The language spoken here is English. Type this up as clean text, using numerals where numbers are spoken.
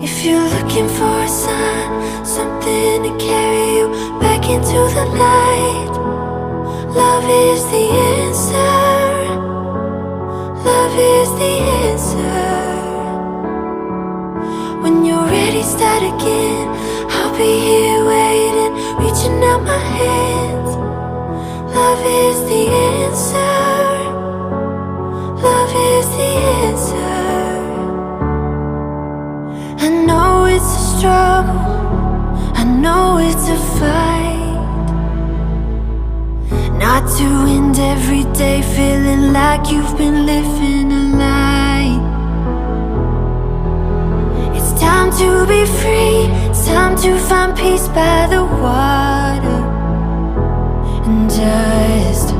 If you're looking for a sign, something to carry you back into the light, love is the answer. Love is the answer. When you're ready, start again. I'll be here waiting, reaching out my hands. Love is the answer. Love is the answer. I know it's a struggle, I know it's a fight, not to end every day feeling like you've been living a lie. It's time to be free, it's time to find peace by the water, and just